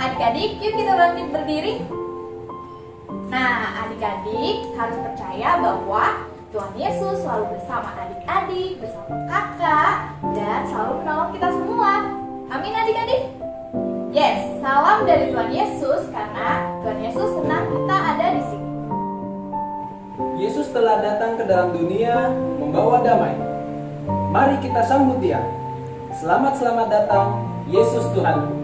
Adik-adik, yuk kita bangkit berdiri. Nah, adik-adik harus percaya bahwa Tuhan Yesus selalu bersama adik-adik, bersama kakak, dan selalu menolong kita semua. Amin adik-adik? Yes, salam dari Tuhan Yesus karena Tuhan Yesus senang kita ada di sini. Yesus telah datang ke dalam dunia membawa damai. Mari kita sambut Dia. Selamat datang, Yesus Tuhanku.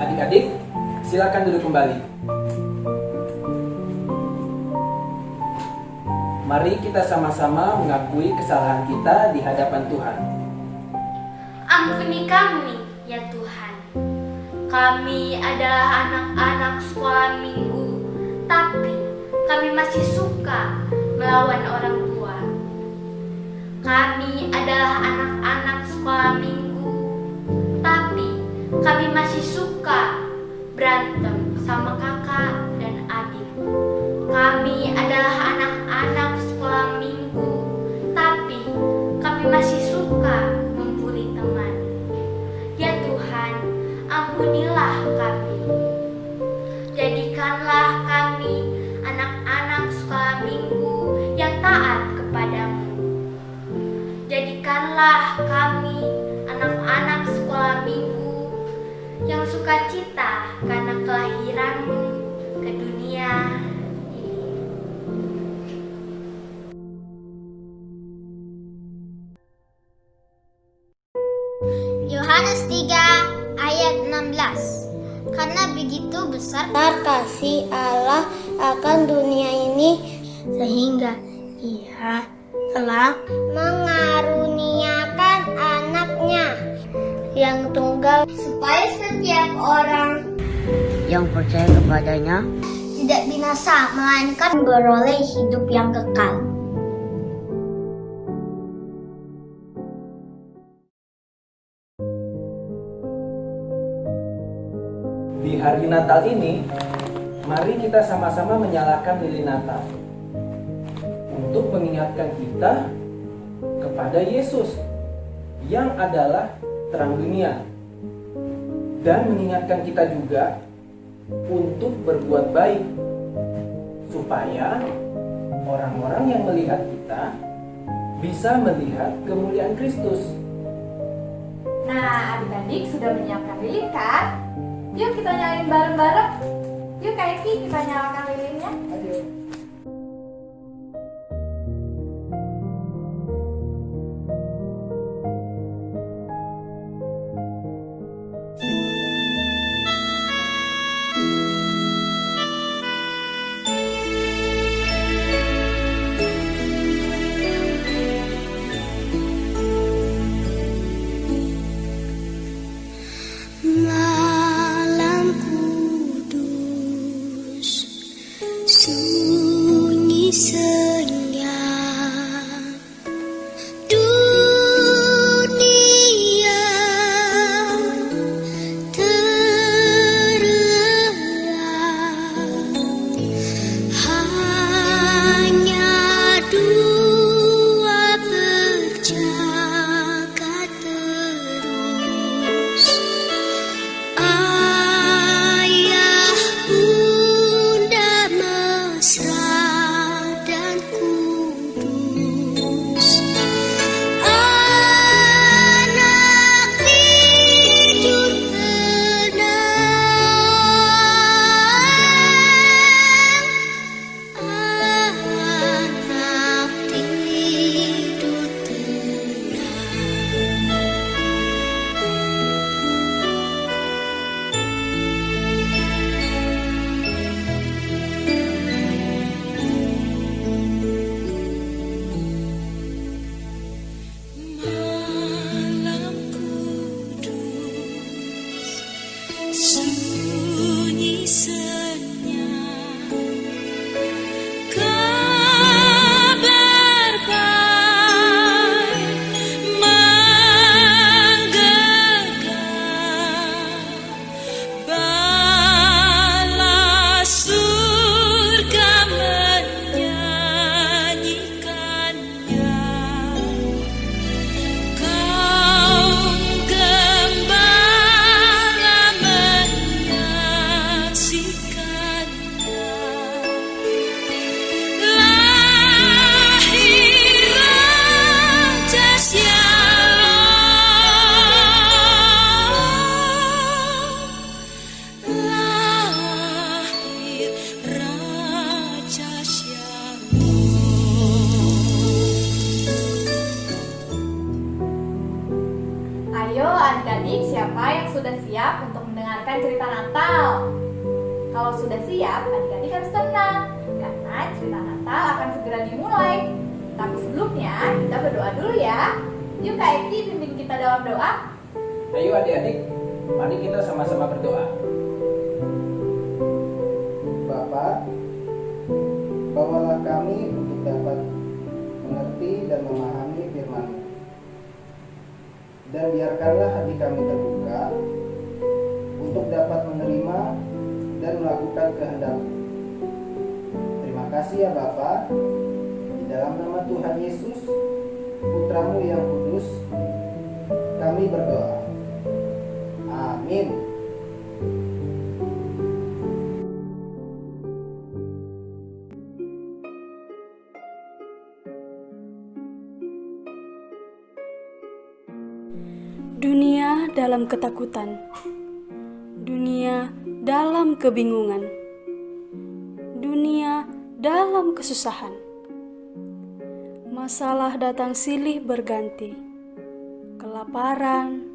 Adik-adik, silakan duduk kembali. Mari kita sama-sama mengakui kesalahan kita di hadapan Tuhan. Ampuni kami, ya Tuhan. Kami adalah anak-anak sekolah minggu, tapi kami masih suka melawan orang tua. Kami adalah anak-anak sekolah minggu, tapi kami masih suka berantem sama kakak dan adik. Kami adalah anak-anak sekolah minggu, tapi kami masih suka membuli teman. Ya Tuhan, ampunilah kami. Jadikanlah kami anak-anak sekolah minggu yang taat kepadamu. Jadikanlah kami anak-anak sekolah minggu yang sukacita karena kelahiranmu ke dunia ini. Yohanes 3 ayat 16. Karena begitu besar kasih Allah akan dunia ini sehingga Ia telah mengaruniakan anaknya yang tunggal supaya setiap orang yang percaya kepadanya tidak binasa melainkan beroleh hidup yang kekal. Di hari Natal ini, mari kita sama-sama menyalakan lilin Natal untuk mengingatkan kita kepada Yesus yang adalah terang dunia, dan mengingatkan kita juga untuk berbuat baik supaya orang-orang yang melihat kita bisa melihat kemuliaan Kristus. Nah, adik-adik sudah menyiapkan lilin kan? Yuk kita nyalain bareng-bareng. Yuk Kak Eki, kita nyalakan lilinnya. Ayo. Malam kudus, sunyi senyap, dunia terlelap, hanya dua berjaga terus. Ayah, bunda mesra dan kudus. Anak tidur tenang. Anak tidur Malam kudus, sunyi senyap, kabar baik menggegah, balas surga menyanyikannya. Kaum gembala menyaksikannya. Lahir Raja Shalom. Lahir Raja Shalom. Ayo adik-adik, siapa yang sudah siap untuk mendengarkan cerita Natal? Kalau sudah siap, adik-adik harus tenang, karena cerita Natal akan segera dimulai. Tapi sebelumnya, kita berdoa dulu ya. Yuk Kak Eki, bimbing kita dalam doa. Ayo adik-adik, mari kita sama-sama berdoa. Bapa, bawalah kami untuk dapat mengerti dan memahami firman-Mu. Dan biarkanlah hati kami terbuka untuk dapat menerima dan melakukan kehendak-Mu. Terima kasih ya Bapa. Di dalam nama Tuhan Yesus, Putra-Mu yang kudus, kami berdoa. Amin. Dunia dalam ketakutan, dunia dalam kebingungan, dunia dalam kesusahan. Masalah datang silih berganti, kelaparan,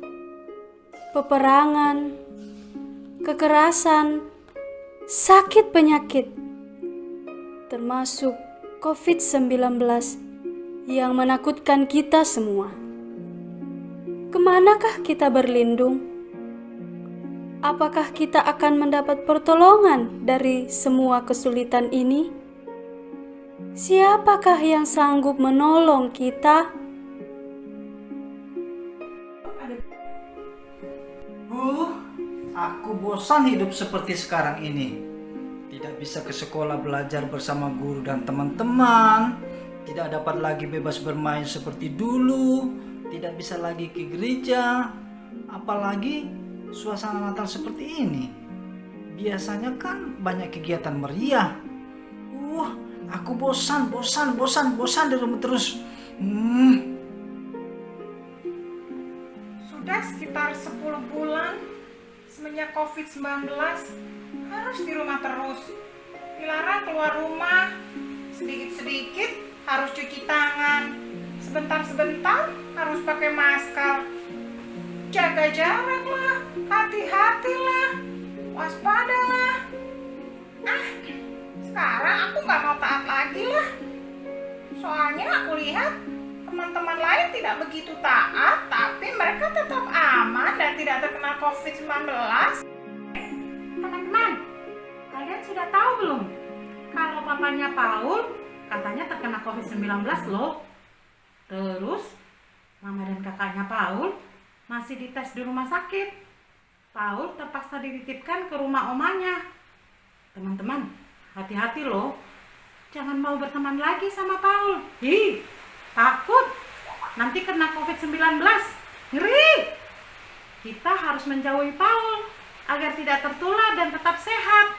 peperangan, kekerasan, sakit penyakit, termasuk COVID-19 yang menakutkan kita semua. Kemanakah kita berlindung? Apakah kita akan mendapat pertolongan dari semua kesulitan ini? Siapakah yang sanggup menolong kita? Aku bosan hidup seperti sekarang ini. Tidak bisa ke sekolah belajar bersama guru dan teman-teman. Tidak dapat lagi bebas bermain seperti dulu. Tidak bisa lagi ke gereja. Apalagi suasana Natal seperti ini. Biasanya kan banyak kegiatan meriah. Aku bosan di rumah terus. Sudah sekitar 10 bulan semenjak COVID-19 harus di rumah terus. Dilarang keluar rumah, sedikit-sedikit harus cuci tangan, sebentar-sebentar harus pakai masker. Jaga jarak lah, hati-hatilah, waspadalah. Sekarang aku gak mau taat lagi lah. Soalnya aku lihat teman-teman lain tidak begitu taat, tapi mereka tetap aman dan tidak terkena COVID-19. Teman-teman, kalian sudah tahu belum? Kalau papanya Paul katanya terkena COVID-19 loh. Terus, mama dan kakaknya Paul masih dites di rumah sakit. Paul terpaksa dititipkan ke rumah omanya. Teman-teman, hati-hati loh. Jangan mau berteman lagi sama Paul. Takut nanti kena COVID-19. Ngeri. Kita harus menjauhi Paul agar tidak tertular dan tetap sehat.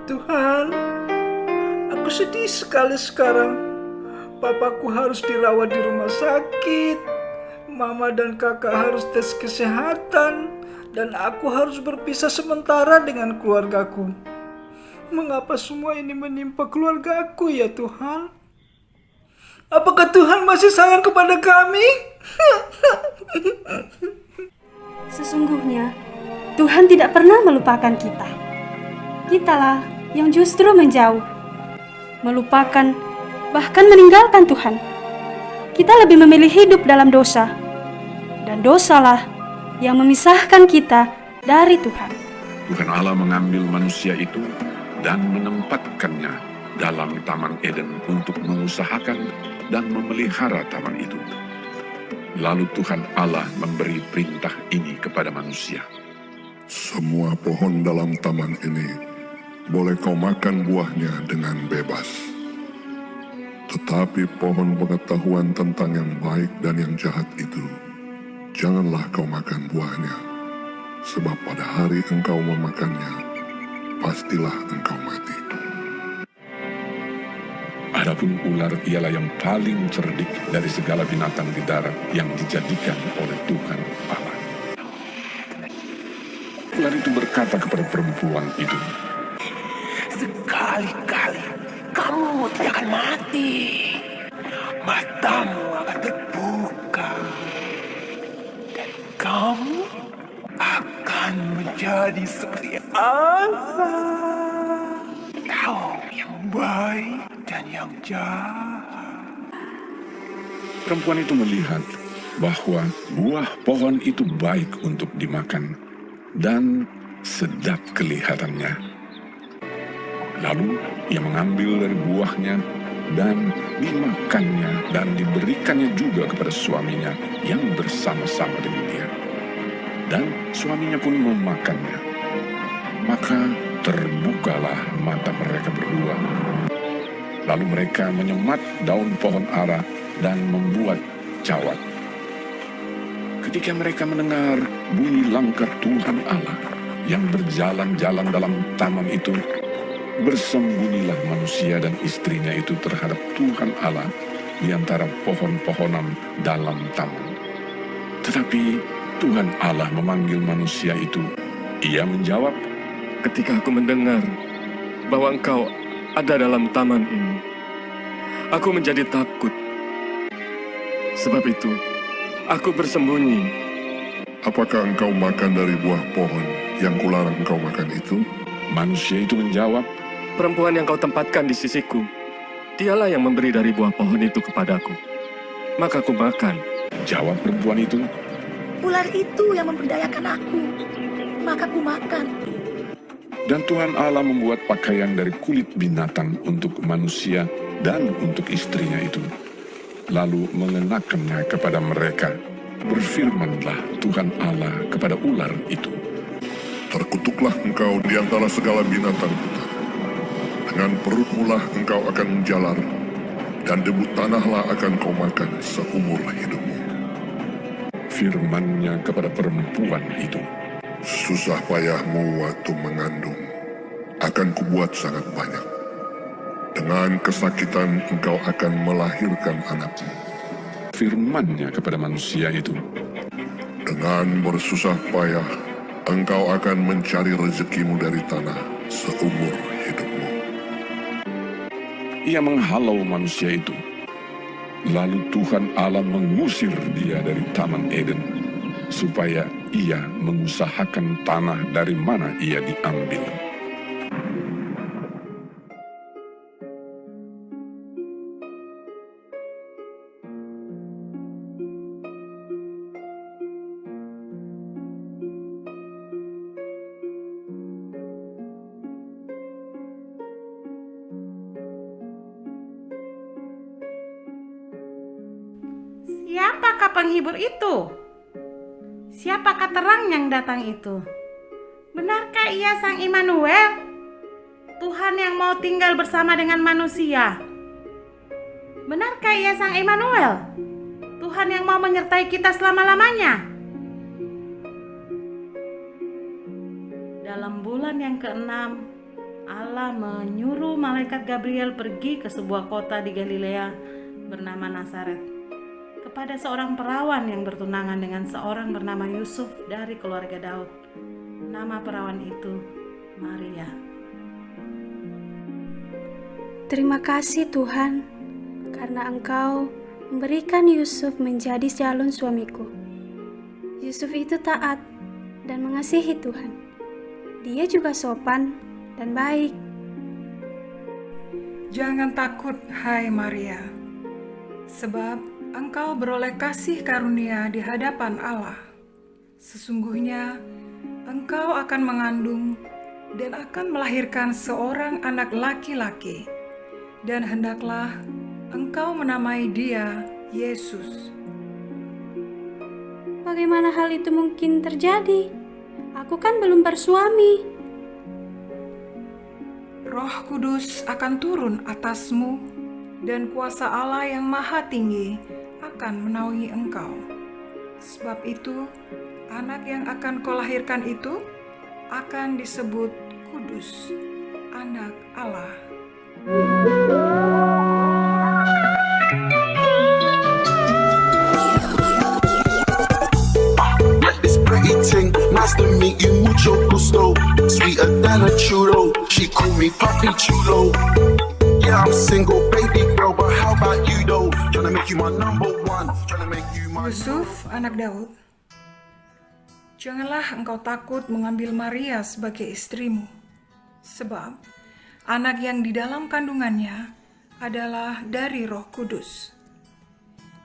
Tuhan, aku sedih sekali sekarang. Papaku harus dirawat di rumah sakit. Mama dan kakak harus tes kesehatan. Dan aku harus berpisah sementara dengan keluargaku. Mengapa semua ini menimpa keluargaku ya Tuhan? Apakah Tuhan masih sayang kepada kami? Sesungguhnya, Tuhan tidak pernah melupakan kita. Kitalah yang justru menjauh, melupakan, bahkan meninggalkan Tuhan. Kita lebih memilih hidup dalam dosa, dan dosalah yang memisahkan kita dari Tuhan. Tuhan Allah mengambil manusia itu dan menempatkannya dalam Taman Eden untuk mengusahakan dan memelihara taman itu. Lalu Tuhan Allah memberi perintah ini kepada manusia. Semua pohon dalam taman ini boleh kau makan buahnya dengan bebas. Tetapi pohon pengetahuan tentang yang baik dan yang jahat itu, janganlah kau makan buahnya, sebab pada hari engkau memakannya, pastilah engkau mati. Adapun ular ialah yang paling cerdik dari segala binatang di darat yang dijadikan oleh Tuhan Allah. Ular itu berkata kepada perempuan itu, "Sekali-kali kamu tidak akan mati. Matamu akan terbuka. Dan kamu akan menjadi seperti Allah." yang baik dan yang jahat. Perempuan itu melihat bahwa buah pohon itu baik untuk dimakan dan sedap kelihatannya. Lalu ia mengambil dari buahnya dan dimakannya dan diberikannya juga kepada suaminya yang bersama-sama dengan dia. Dan suaminya pun memakannya. Maka terbukalah mata mereka berdua. Lalu mereka menyemat daun pohon ara dan membuat cawat. Ketika mereka mendengar bunyi langkah Tuhan Allah yang berjalan-jalan dalam taman itu, bersembunyilah manusia dan istrinya itu terhadap Tuhan Allah di antara pohon-pohonan dalam taman. Tetapi Tuhan Allah memanggil manusia itu. Ia menjawab, "Ketika aku mendengar bahwa engkau ada dalam taman ini, aku menjadi takut. Sebab itu, aku bersembunyi." Apakah engkau makan dari buah pohon yang kularang engkau makan itu? Manusia itu menjawab, "Perempuan yang kau tempatkan di sisiku, dialah yang memberi dari buah pohon itu kepadaku. Maka aku makan." Jawab perempuan itu, "Ular itu yang memberdayakan aku, maka aku makan." dan Tuhan Allah membuat pakaian dari kulit binatang untuk manusia dan untuk istrinya itu, lalu mengenakannya kepada mereka. Berfirmanlah Tuhan Allah kepada ular itu, "Terkutuklah engkau di antara segala binatang hutan. Dengan perutmulah engkau akan menjalar, dan debu tanahlah akan kau makan seumur hidupmu." Firman-Nya kepada perempuan itu, "Susah payahmu waktu mengandung akan kubuat sangat banyak. Dengan kesakitan engkau akan melahirkan anakmu." Firman-Nya kepada manusia itu, "Dengan bersusah payah engkau akan mencari rezekimu dari tanah seumur hidupmu." Ia menghalau manusia itu. Lalu Tuhan Allah mengusir dia dari Taman Eden, supaya ia mengusahakan tanah dari mana ia diambil. Siapakah penghibur itu? Siapakah terang yang datang itu? Benarkah ia Sang Immanuel? Tuhan yang mau tinggal bersama dengan manusia. Benarkah ia Sang Immanuel? Tuhan yang mau menyertai kita selama-lamanya. Dalam bulan yang ke-6, Allah menyuruh malaikat Gabriel pergi ke sebuah kota di Galilea bernama Nazaret, kepada seorang perawan yang bertunangan dengan seorang bernama Yusuf dari keluarga Daud. Nama perawan itu Maria. Terima kasih Tuhan, karena Engkau memberikan Yusuf menjadi calon suamiku. Yusuf itu taat dan mengasihi Tuhan. Dia juga sopan dan baik. Jangan takut, hai Maria, sebab engkau beroleh kasih karunia di hadapan Allah. Sesungguhnya engkau akan mengandung dan akan melahirkan seorang anak laki-laki, dan hendaklah engkau menamai dia Yesus. Bagaimana hal itu mungkin terjadi? Aku kan belum bersuami. Roh Kudus akan turun atasmu, dan kuasa Allah yang Maha Tinggi akan menaungi engkau. Sebab itu, anak yang akan kau lahirkan itu akan disebut Kudus, Anak Allah. This pretty ting, nice to meet you, mucho gusto. Sweeter than a churro, she call me Papi Chulo. Yeah, I'm single, baby girl, but how about you though? Tryna make you my number one, tryna make you my... Yusuf, anak Daud, janganlah engkau takut mengambil Maria sebagai istrimu, sebab Anak yang di dalam kandungannya adalah dari Roh Kudus.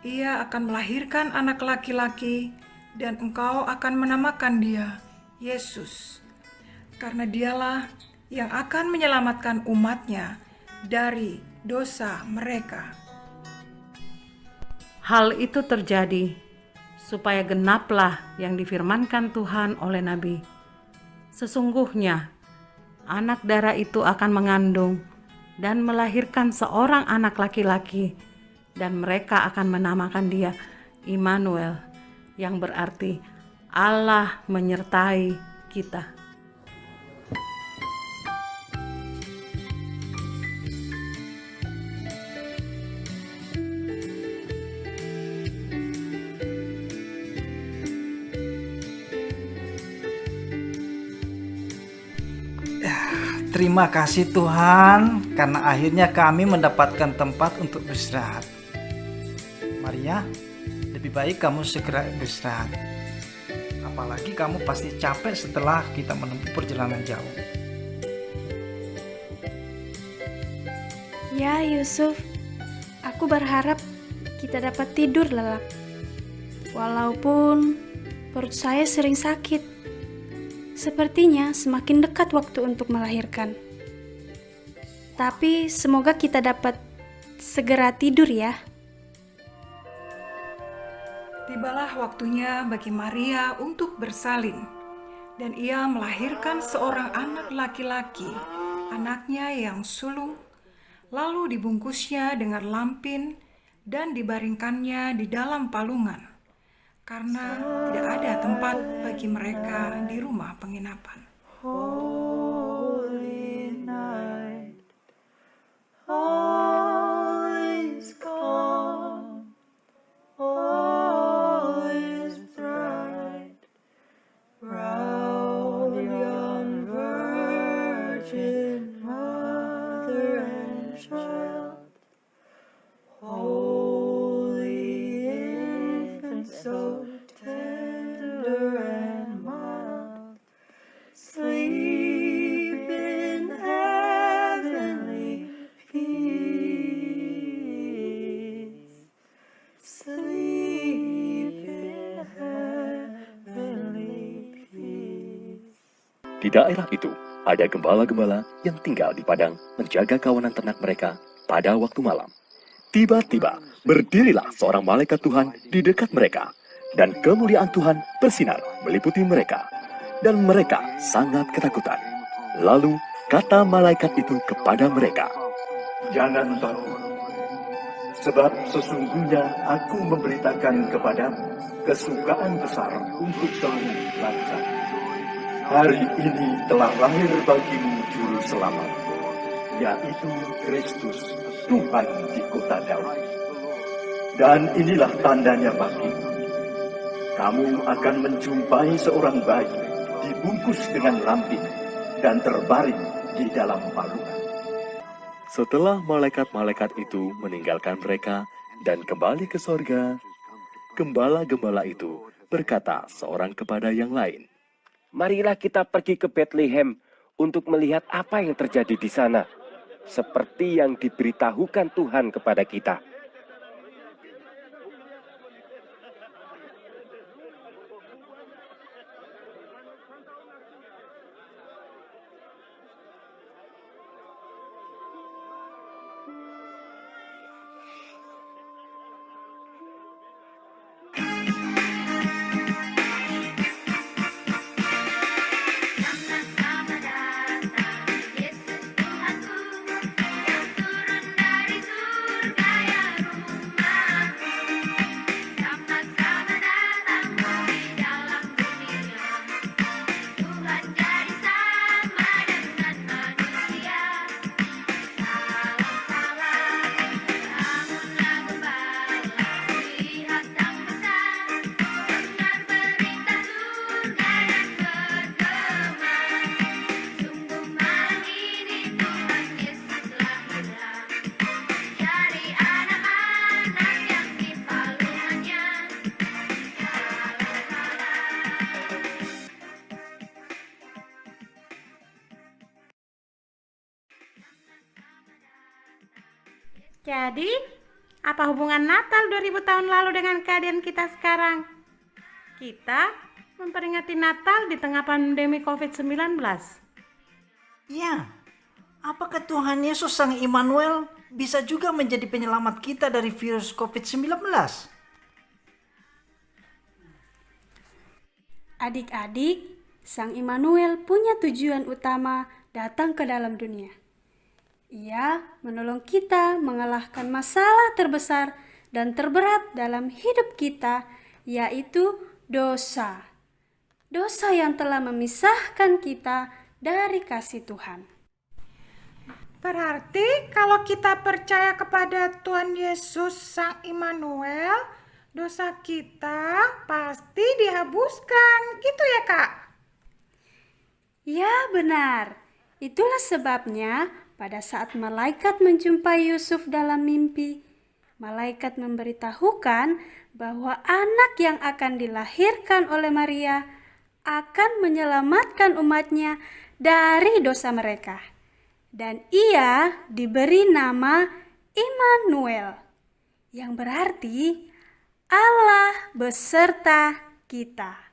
Ia akan melahirkan anak laki-laki dan engkau akan menamakan dia Yesus, karena dialah yang akan menyelamatkan umatnya dari dosa mereka. Hal itu terjadi supaya genaplah yang difirmankan Tuhan oleh Nabi. Sesungguhnya anak darah itu akan mengandung dan melahirkan seorang anak laki-laki, dan mereka akan menamakan dia Immanuel, yang berarti Allah menyertai kita. Terima kasih Tuhan, karena akhirnya kami mendapatkan tempat untuk beristirahat. Maria, lebih baik kamu segera beristirahat. Apalagi kamu pasti capek setelah kita menempuh perjalanan jauh. Ya Yusuf, aku berharap kita dapat tidur lelap. Walaupun perut saya sering sakit. Sepertinya semakin dekat waktu untuk melahirkan. Tapi semoga kita dapat segera tidur ya. Tibalah waktunya bagi Maria untuk bersalin, dan ia melahirkan seorang anak laki-laki, anaknya yang sulung, lalu dibungkusnya dengan lampin dan dibaringkannya di dalam palungan, karena tidak ada tempat bagi mereka di rumah penginapan. Holy night, all is calm, all is bright, round yon virgin mother and child, holy infant, so tender and mild, sleep in heavenly peace, sleep in heavenly peace. Di daerah itu, ada gembala-gembala yang tinggal di padang menjaga kawanan ternak mereka pada waktu malam. Tiba-tiba, berdirilah seorang malaikat Tuhan di dekat mereka, dan kemuliaan Tuhan bersinar meliputi mereka, dan mereka sangat ketakutan. Lalu kata malaikat itu kepada mereka, Jangan takut, sebab sesungguhnya aku memberitakan kepadamu kesukaan besar untuk seluruh bangsa. Hari ini telah lahir bagimu juru selamat, yaitu Kristus, Tuhan di kota Daud. Dan inilah tandanya bagimu. Kamu akan menjumpai seorang bayi dibungkus dengan lampin dan terbaring di dalam palungan. setelah malaikat-malaikat itu meninggalkan mereka dan kembali ke sorga, gembala-gembala itu berkata seorang kepada yang lain, Marilah kita pergi ke Bethlehem untuk melihat apa yang terjadi di sana, seperti yang diberitahukan Tuhan kepada kita. Jadi, apa hubungan Natal 2000 tahun lalu dengan keadaan kita sekarang? Kita memperingati Natal di tengah pandemi COVID-19. Ya, apakah Tuhan Yesus Sang Immanuel bisa juga menjadi penyelamat kita dari virus COVID-19? Adik-adik, Sang Immanuel punya tujuan utama datang ke dalam dunia. Ia menolong kita mengalahkan masalah terbesar dan terberat dalam hidup kita, yaitu dosa. Dosa yang telah memisahkan kita dari kasih Tuhan. Berarti kalau kita percaya kepada Tuhan Yesus Sang Immanuel, dosa kita pasti dihapuskan, gitu ya Kak? Ya benar, itulah sebabnya pada saat malaikat menjumpai Yusuf dalam mimpi, malaikat memberitahukan bahwa anak yang akan dilahirkan oleh Maria akan menyelamatkan umatnya dari dosa mereka. Dan ia diberi nama Immanuel, yang berarti Allah beserta kita.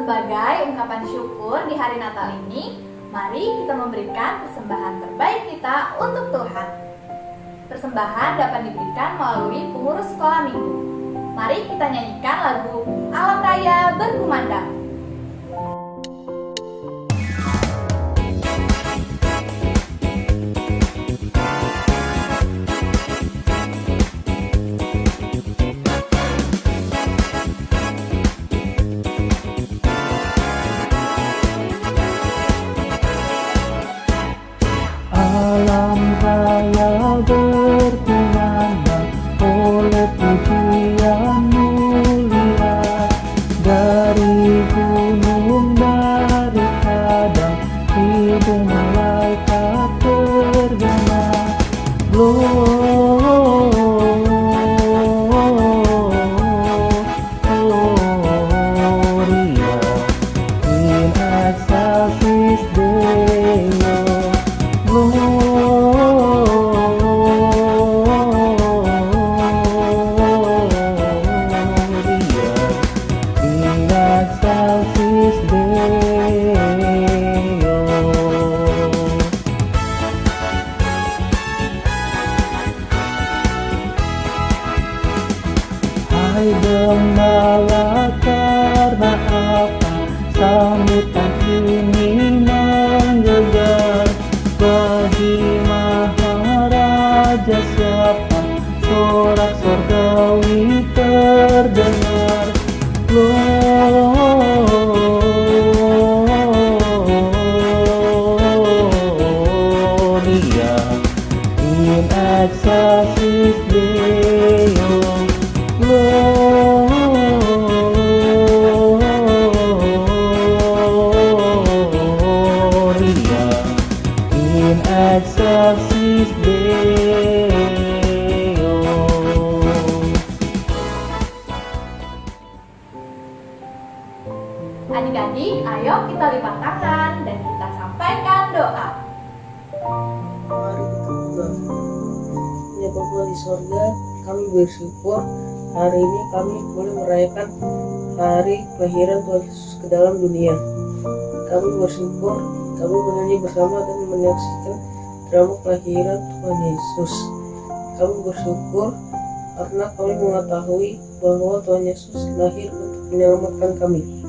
Sebagai ungkapan syukur di hari Natal ini, mari kita memberikan persembahan terbaik kita untuk Tuhan. Persembahan dapat diberikan melalui pengurus sekolah minggu. Mari kita nyanyikan lagu Alam Raya Berkumandang. jantung malaikat tergema. Gloria in excelsis Deo. In excelsis Deo. Hai gembala, karena apa sambutan ini menggelegar? Bagi Maharaja siapa sorak sorgawi terdengar? Gloria in excelsis Deo. Gloria in excelsis Deo. Adik-adik, ayo kita lipat tangan dan kita sampaikan doa. Mari kita berdoa. Ya Bapa di sorga, kami bersyukur hari ini kami boleh merayakan hari kelahiran Tuhan Yesus ke dalam dunia. Kami bersyukur kami menyanyi bersama dan menyaksikan drama kelahiran Tuhan Yesus. Kami bersyukur karena kami mengetahui bahwa Tuhan Yesus lahir untuk menyelamatkan kami.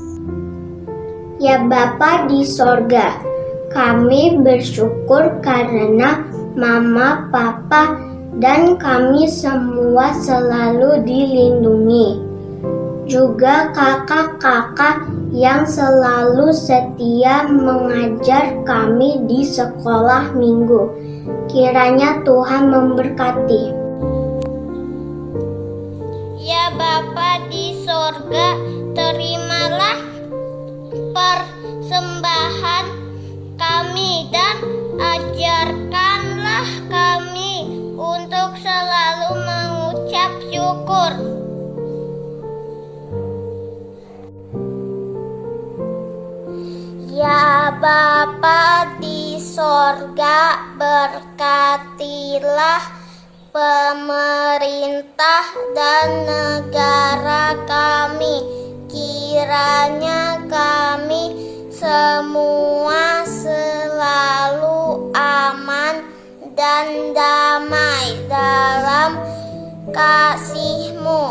Ya Bapa di sorga, kami bersyukur karena Mama, Papa, dan kami semua selalu dilindungi. Juga kakak-kakak yang selalu setia mengajar kami di sekolah minggu. Kiranya Tuhan memberkati. Ya Bapa di sorga, terimalah persembahan kami dan ajarkanlah kami untuk selalu mengucap syukur. Ya Bapa di sorga, berkatilah pemerintah dan negara kami. Kiranya kami semua selalu aman dan damai dalam kasih-Mu.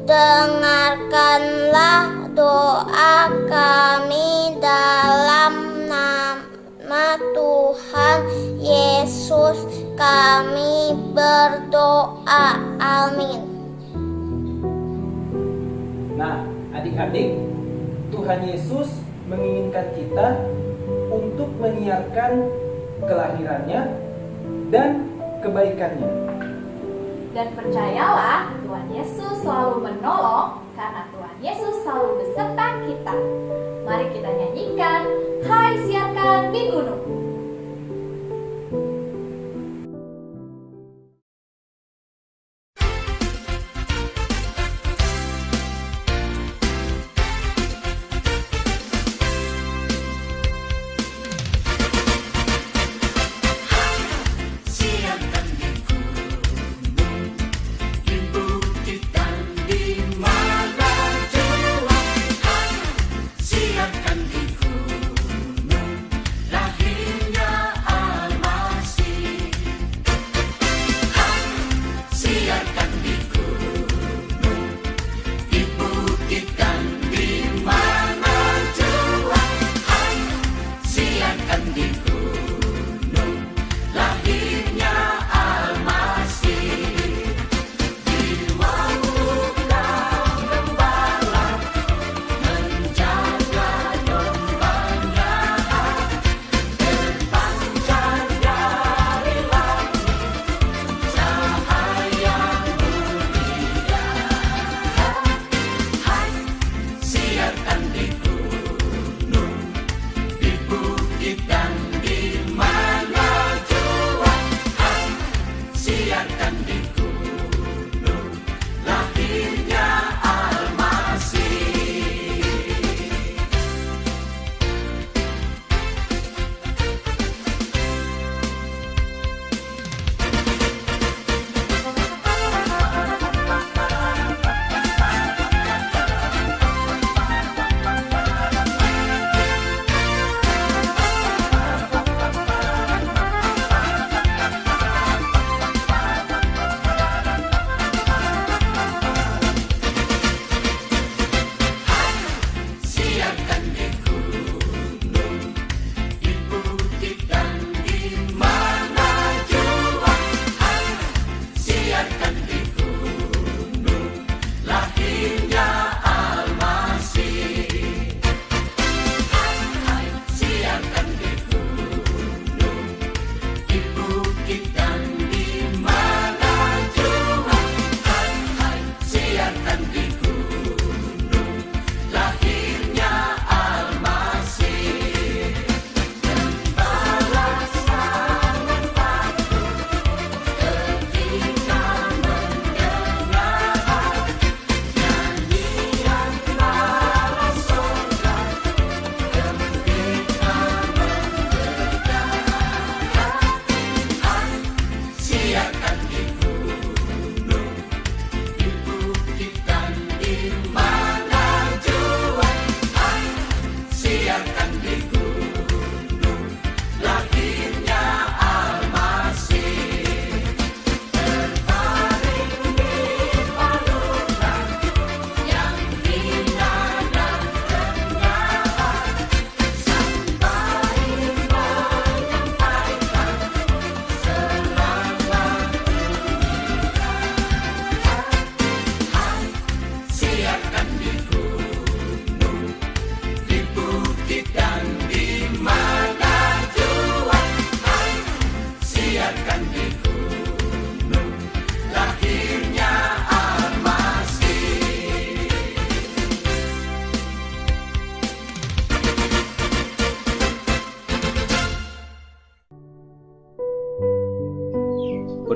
Dengarkanlah doa kami dalam nama Tuhan Yesus kami berdoa. Amin. Nah, adik-adik, Tuhan Yesus menginginkan kita untuk menyiarkan kelahirannya dan kebaikannya. Dan percayalah, Tuhan Yesus selalu menolong karena Tuhan Yesus selalu beserta kita. Mari kita nyanyikan, Hai Siarkan di Gunung.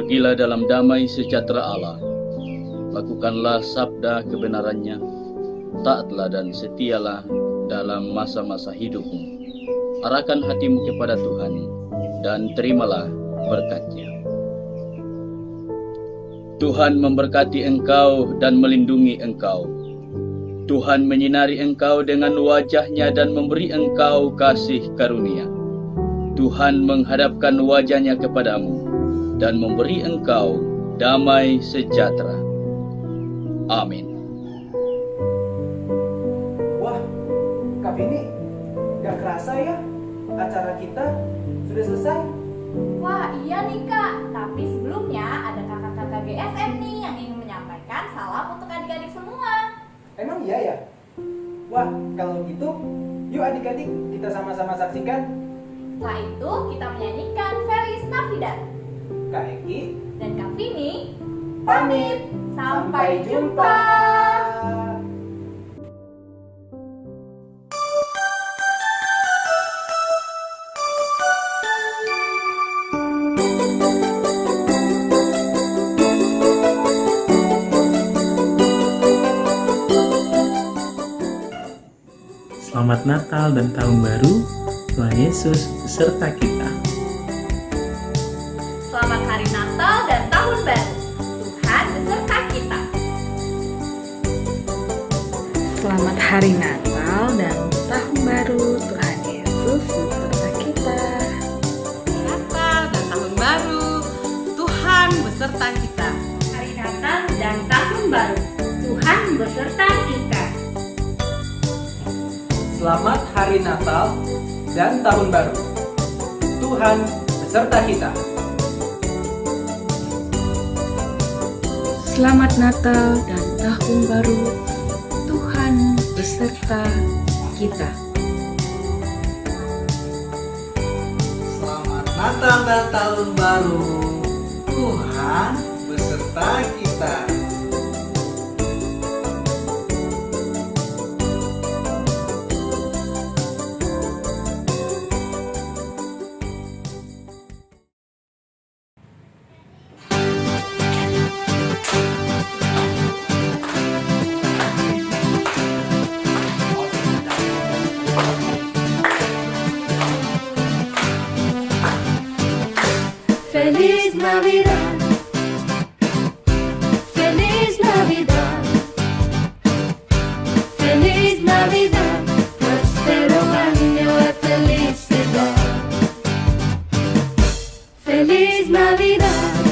Pergilah dalam damai sejahtera Allah. Lakukanlah sabda kebenarannya. Taatlah dan setialah dalam masa-masa hidupmu. Arahkan hatimu kepada Tuhan dan terimalah berkat-Nya. Tuhan memberkati engkau dan melindungi engkau. Tuhan menyinari engkau dengan wajah-Nya dan memberi engkau kasih karunia. Tuhan menghadapkan wajah-Nya kepadamu dan memberi engkau damai sejahtera. Amin. Wah, Kak Vini, gak kerasa ya acara kita sudah selesai. Wah iya nih Kak, tapi sebelumnya ada kakak-kakak GSM nih yang ingin menyampaikan salam untuk adik-adik semua. Emang iya ya? Wah, kalau gitu, yuk adik-adik kita sama-sama saksikan. Setelah itu kita menyanyikan Feliz Navidad. Kak Eki dan Kak Vini pamit. Sampai jumpa. Selamat Natal dan Tahun Baru, Tuhan Yesus beserta kita. Selamat Hari Natal dan Tahun Baru, Tuhan beserta kita. Selamat Hari Natal dan Tahun Baru, Tuhan Yesus beserta kita. Natal dan Tahun Baru, Tuhan beserta kita. Hari Natal dan Tahun Baru, Tuhan beserta kita. Selamat Hari Natal dan Tahun Baru. Tuhan beserta kita. Selamat Natal dan Tahun Baru, Tuhan beserta kita. Selamat Natal dan Tahun Baru, Tuhan beserta kita. Feliz Navidad, Feliz Navidad, Feliz Navidad, prospero año de felicidad. Feliz Navidad.